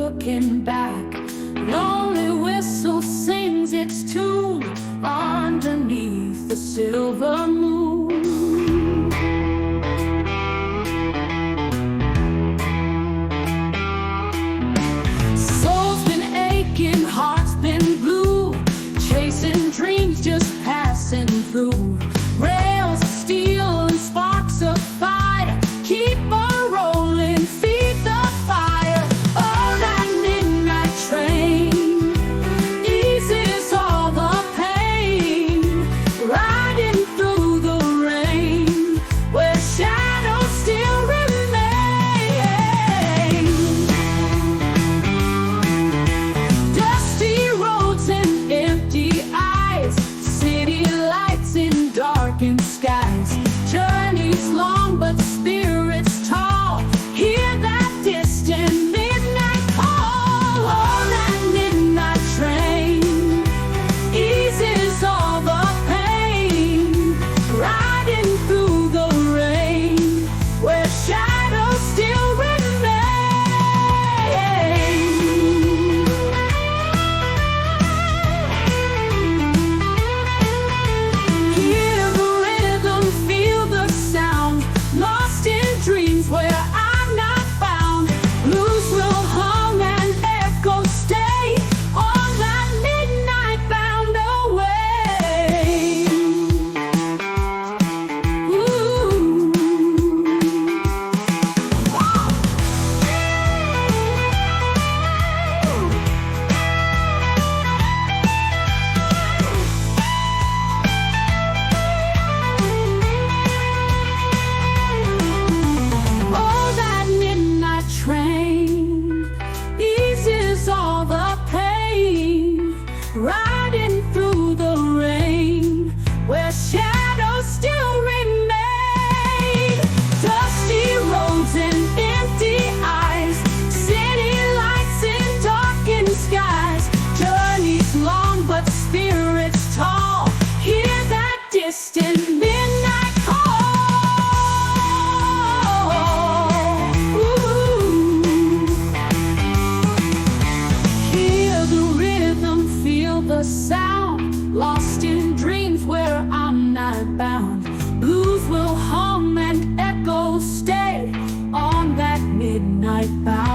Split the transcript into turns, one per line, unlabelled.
looking back. Lonely whistle sings its tune underneath the silver moon. Soul's been aching, heart's been blue, chasing dreams just passing through. Rails of steel and sparks of fire, keep on rolling, feed the fire. Oh, that midnight train eases all the pain, riding through the rain where shadows still remain. Dusty roads and empty eyes, city lights in darkened skies. Journeys long but spirits tall, hear that distant midnight call. Oh, that midnight train eases all the pain, riding through the rain where shadows still remain. Hear the rhythm, feel the sound, lost in dreams where I'm not found. Blues will hum and echo stay on that midnight bound away. Ooh. Oh, that midnight train eases all the pain, riding through the rain where shadows still remain. Dusty roads and empty eyes, city lights in darkened skies. Journeys long but spirits tall, hear that distant midnight call. Ooh. Hear the rhythm, feel the sound, lost in dreams where I'm not bound. Blues will hum and echo stay on that midnight bound.